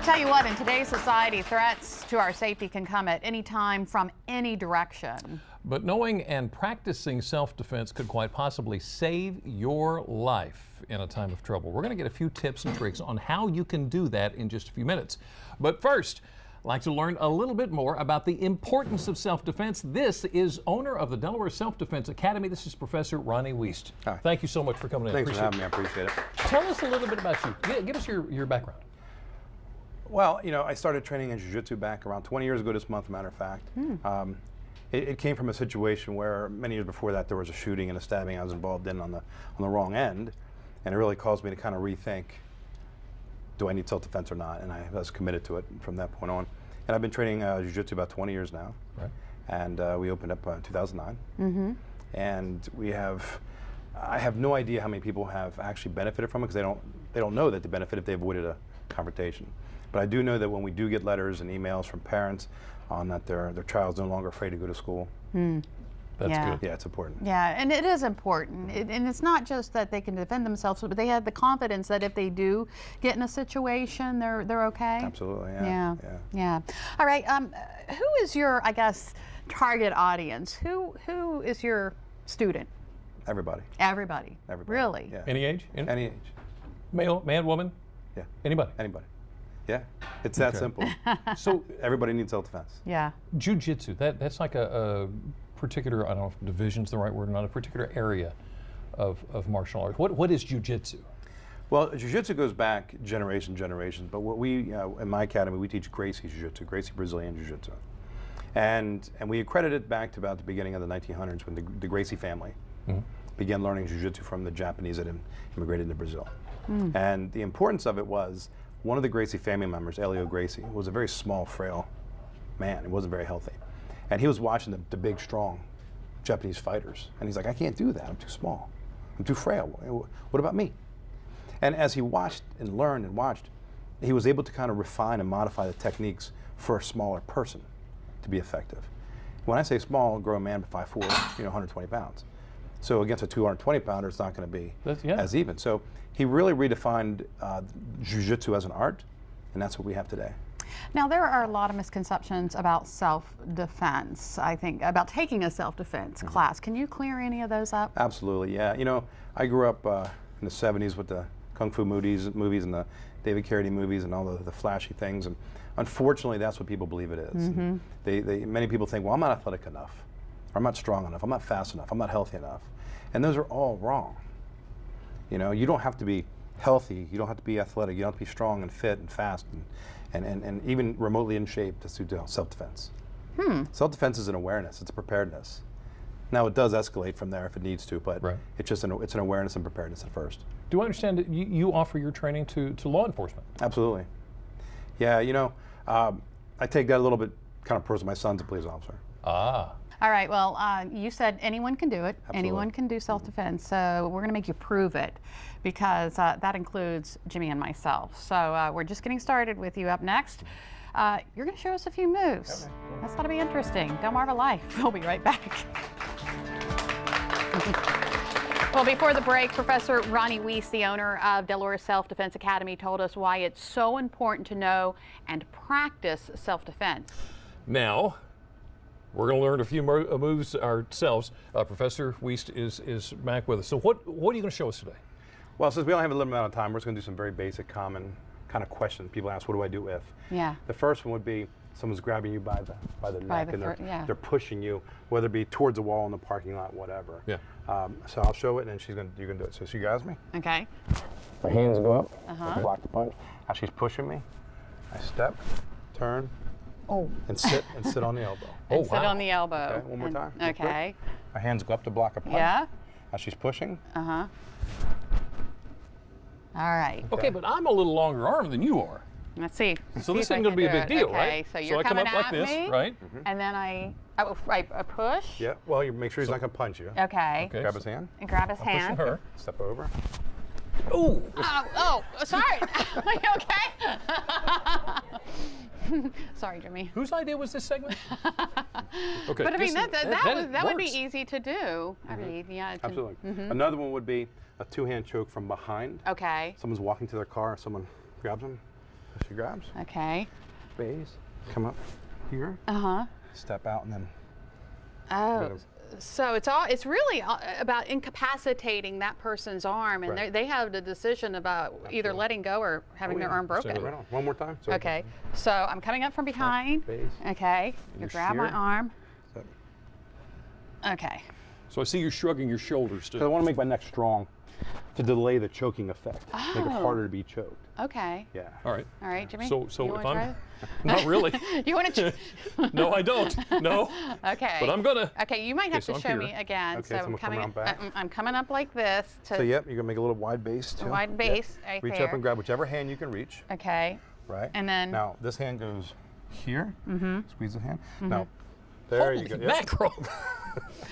tell you what, in today's society, threats to our safety can come at any time from any direction. But knowing and practicing self-defense could quite possibly save your life in a time of trouble. We're going to get a few tips and tricks on how you can do that in just a few minutes. But first, I'd like to learn a little bit more about the importance of self-defense. This is owner of the Delaware Self-Defense Academy. This is Professor Ronnie Wuest. Hi. Thank you so much for coming in. Thanks for having me. I appreciate it. Tell us a little bit about you. Give us your background. Well, you know, I started training in Jiu-Jitsu back around 20 years ago this month, as a matter of fact. It came from a situation where many years before that there was a shooting and a stabbing I was involved in on the wrong end, and it really caused me to kind of rethink, do I need self-defense or not? And I was committed to it from that point on. And I've been training Jiu-Jitsu about 20 years now. Right. And we opened up in 2009. And I have no idea how many people have actually benefited from it, because they don't know that they benefit if they avoided a confrontation. But I do know that when we do get letters and emails from parents on that their child's no longer afraid to go to school. That's good. Yeah, it's important. Yeah, and it is important. And it's not just that they can defend themselves, but they have the confidence that if they do get in a situation, they're okay. Absolutely, Yeah. All right, who is your, I guess, target audience? Who is your student? Everybody. Everybody. Really? Yeah. Any age? Any age. Male, man, woman? Yeah. Anybody? Anybody. Yeah. It's that simple. So everybody needs self-defense. Yeah. Jiu-Jitsu, that's like a particular, I don't know if division is the right word or not, a particular area of martial arts. What is Jiu-Jitsu? Well, Jiu-Jitsu goes back generations, but what we, in my academy, we teach Gracie Jiu-Jitsu, Gracie Brazilian Jiu-Jitsu. And we accredit it back to about the beginning of the 1900s when the Gracie family began learning Jiu-Jitsu from the Japanese that immigrated into Brazil. And the importance of it was, one of the Gracie family members, Elio Gracie, was a very small, frail man. He wasn't very healthy. And he was watching the big, strong Japanese fighters. And he's like, I can't do that. I'm too small. I'm too frail. What about me? And as he watched and learned and watched, he was able to kind of refine and modify the techniques for a smaller person to be effective. When I say small, grown man, 5'4", 120 pounds. So against a 220 pounder, it's not going to be as even. So he really redefined Jiu-Jitsu as an art, and that's what we have today. Now, there are a lot of misconceptions about self-defense, I think, about taking a self-defense class. Can you clear any of those up? Absolutely, yeah. You know, I grew up in the 70s with the Kung Fu movies and the David Carradine movies and all the flashy things, and unfortunately, that's what people believe it is. Many people think, well, I'm not athletic enough, or I'm not strong enough, I'm not fast enough, I'm not healthy enough. And those are all wrong. You know, you don't have to be healthy, you don't have to be athletic, you don't have to be strong and fit and fast and even remotely in shape to do self-defense. Self-defense is an awareness, it's a preparedness. Now it does escalate from there if it needs to, but it's just it's an awareness and preparedness at first. Do I understand that you offer your training to law enforcement? Absolutely. Yeah, you know, I take that a little bit kind of personal. My son's a police officer. Ah. All right, well, you said anyone can do it. Absolutely. Anyone can do self-defense, so we're going to make you prove it, because that includes Jimmy and myself. So we're just getting started with you. Up next, you're going to show us a few moves. Okay. That's got to be interesting. Delmarva Life. We'll be right back. Well, before the break, Professor Ronnie Wuest, the owner of Delaware Self-Defense Academy, told us why it's so important to know and practice self-defense. Now, we're going to learn a few moves ourselves. Professor Wuest is back with us. So what are you going to show us today? Well, since we only have a limited amount of time, we're just going to do some very basic, common kind of questions. People ask, what do I do if? Yeah. The first one would be someone's grabbing you by the neck and they're pushing you, whether it be towards the wall in the parking lot, whatever. Yeah. So I'll show it, and you're going to do it. So you guys me? Okay. My hands go up, block the punch. As she's pushing me, I step, turn, and sit on the elbow. And sit on the elbow. Okay, one more time. Okay. My hands go up to block a punch. Yeah. As she's pushing. All right. Okay, but I'm a little longer arm than you are. Let's see. So this isn't going to be a big deal, Okay, right? so you're I come coming up like at this, me, right? And then I push. Yeah, well, you make sure he's not going to punch you. Okay. Grab his hand. And grab his hand. Pushing her. Step over. Ooh. Oh, sorry. Are you okay? Sorry, Jimmy. Whose idea was this segment? Okay. But I mean, that would be works. easy to do. I mean, yeah. Absolutely. Another one would be a two-hand choke from behind. Okay. Someone's walking to their car, someone grabs them, She grabs. Okay. Base. Come up here. Uh-huh. Step out and then. Oh, so it's really about incapacitating that person's arm, and Right. they have the decision about either letting go or having their arm broken. Right on. One more time. So Okay, so I'm coming up from behind. Base. Okay, you You grab my shear. arm. Step. Okay. So I see you shrugging your shoulders So I too. want to make my neck strong to delay the choking effect. Make it Oh. harder to be choked. Okay. Yeah. All right. All right, Jimmy. So you if wanna try I'm it? not really. You want to? No, I don't. No. Okay. But I'm gonna. Okay, you might have so to I'm show here. me again. Okay, so I'm I'm gonna come coming. around back. I'm coming up like this to So yep, you're gonna make a little wide base too. wide base right Reach there. up and grab whichever hand you can reach. Okay. Right. And then- now this hand goes here. Squeeze the hand. Now there Holy you go. Yep. mackerel.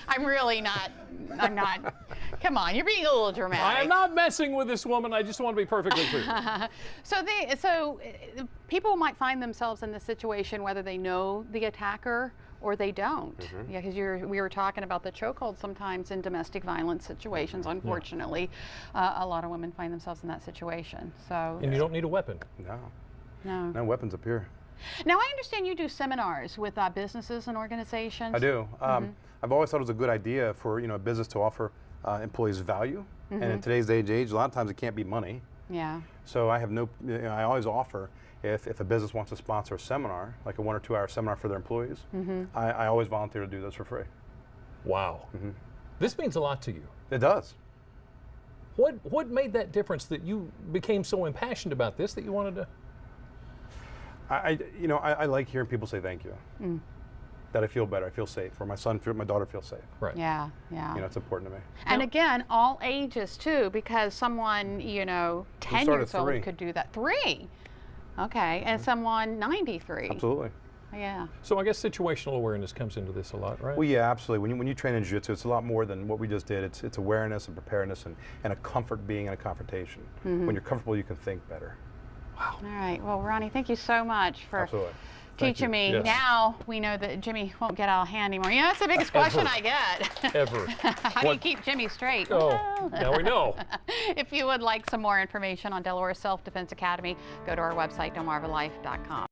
I'm really not. I'm not. Come on, you're being a little dramatic. I am not messing with this woman. I just want to be perfectly clear. So people might find themselves in this situation whether they know the attacker or they don't. Yeah, because we were talking about the chokehold sometimes in domestic violence situations. Unfortunately, a lot of women find themselves in that situation. So And you don't need a weapon. No. no. No weapons up here. Now I understand you do seminars with businesses and organizations. I do. I've always thought it was a good idea for a business to offer employees value. And in today's day and age, a lot of times it can't be money. Yeah. So I have I always offer if a business wants to sponsor a seminar, like a 1 or 2 hour seminar for their employees, I always volunteer to do those for free. Wow. This means a lot to you. It does. What made that difference that you became so impassioned about this that you wanted to? I like hearing people say thank you. That I feel better, I feel safe, or my daughter feels safe. Right. Yeah. Yeah. It's important to me. And again, all ages too, because someone, 10 start years at 3. old could do that. 3. Okay. And someone 93. Absolutely. Yeah. So I guess situational awareness comes into this a lot, right? Well, yeah, absolutely. When you train in jiu-jitsu, it's a lot more than what we just did. It's awareness and preparedness and a comfort being in a confrontation. When you're comfortable, you can think better. All right. Well, Ronnie, thank you so much for Absolutely. teaching me. Yes. Now we know that Jimmy won't get out of hand anymore. That's the biggest question I get. Ever. How do you keep Jimmy straight? Oh, Well, now we know. if you would like some more information on Delaware Self-Defense Academy, go to our website, delmarvalife.com.